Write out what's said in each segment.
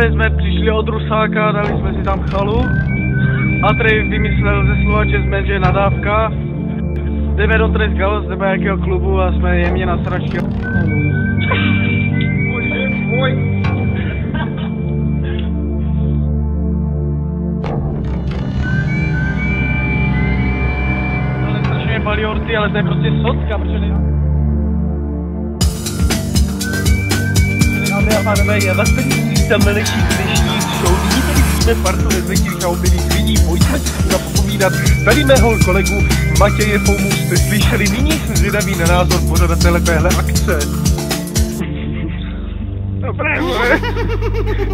tady jsme přišli od Rusáka, dali jsme si tam chalu. Atrej vymyslel ze slova jazzman, že je nadávka. Jdeme do Treskal, z nějakého klubu a jsme jemně na sračky. Ale strašně palí orty, ale to je prostě socka, protože ne... Dámy a pánové, já vás tady vítám na naší dnešní show. Nyní tady jsme partu nezvyklých a obilých lidí. Pojďme si tu zapovídat. Tady mého kolegu Matěje Foumu jste slyšeli. Nyní jsem zvědavý na názor pořadatele téhle akce. Dobré,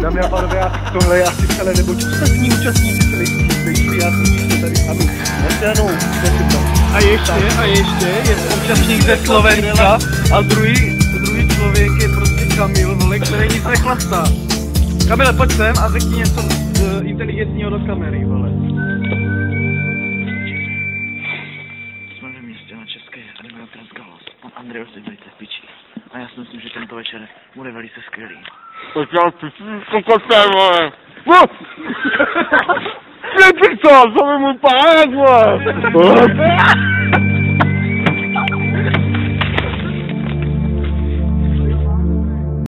dámy a pánové, tohle je asi celé, neboť ostatní účastníci se nejsou já jsem ještě tady sami. A ještě, je účastník ze Slovenska a druhý člověk je prostě Kamil, vole, který nic nechlastá. Kamile, pojď sem a řekni něco inteligentního do kamery, vole. Jsme ve městě na České a jdeme na Treskal. Pan Andrej se velice v piči. A já si myslím, že tento večer bude velice skvělý. Tak já piči, kokoté, vole. Piči co, to mi můj pánec, vole.